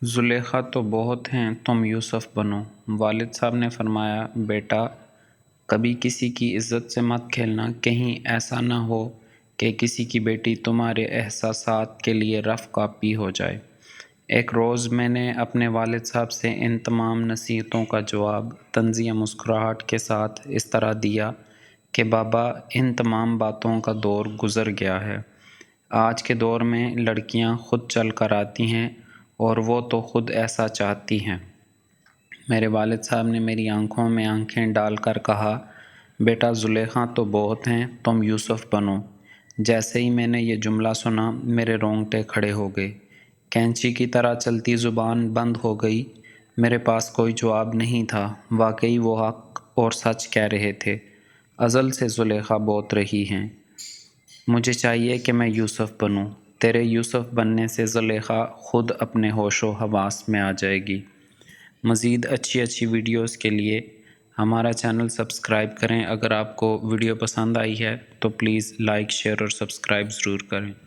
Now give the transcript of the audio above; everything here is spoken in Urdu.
زلیخا تو بہت ہیں، تم یوسف بنو۔ والد صاحب نے فرمایا، بیٹا کبھی کسی کی عزت سے مت کھیلنا، کہیں ایسا نہ ہو کہ کسی کی بیٹی تمہارے احساسات کے لیے رف کاپی ہو جائے۔ ایک روز میں نے اپنے والد صاحب سے ان تمام نصیحتوں کا جواب طنزیہ مسکراہٹ کے ساتھ اس طرح دیا کہ بابا، ان تمام باتوں کا دور گزر گیا ہے۔ آج کے دور میں لڑکیاں خود چل کر آتی ہیں اور وہ تو خود ایسا چاہتی ہیں۔ میرے والد صاحب نے میری آنکھوں میں آنکھیں ڈال کر کہا، بیٹا زلیخا تو بہت ہیں، تم یوسف بنو۔ جیسے ہی میں نے یہ جملہ سنا، میرے رونگٹے کھڑے ہو گئے، کینچی کی طرح چلتی زبان بند ہو گئی۔ میرے پاس کوئی جواب نہیں تھا۔ واقعی وہ حق اور سچ کہہ رہے تھے۔ ازل سے زلیخا بوت رہی ہیں۔ مجھے چاہیے کہ میں یوسف بنوں۔ تیرے یوسف بننے سے زلیخا خود اپنے ہوش و حواس میں آ جائے گی۔ مزید اچھی ویڈیوز کے لیے ہمارا چینل سبسکرائب کریں۔ اگر آپ کو ویڈیو پسند آئی ہے تو پلیز لائک، شیئر اور سبسکرائب ضرور کریں۔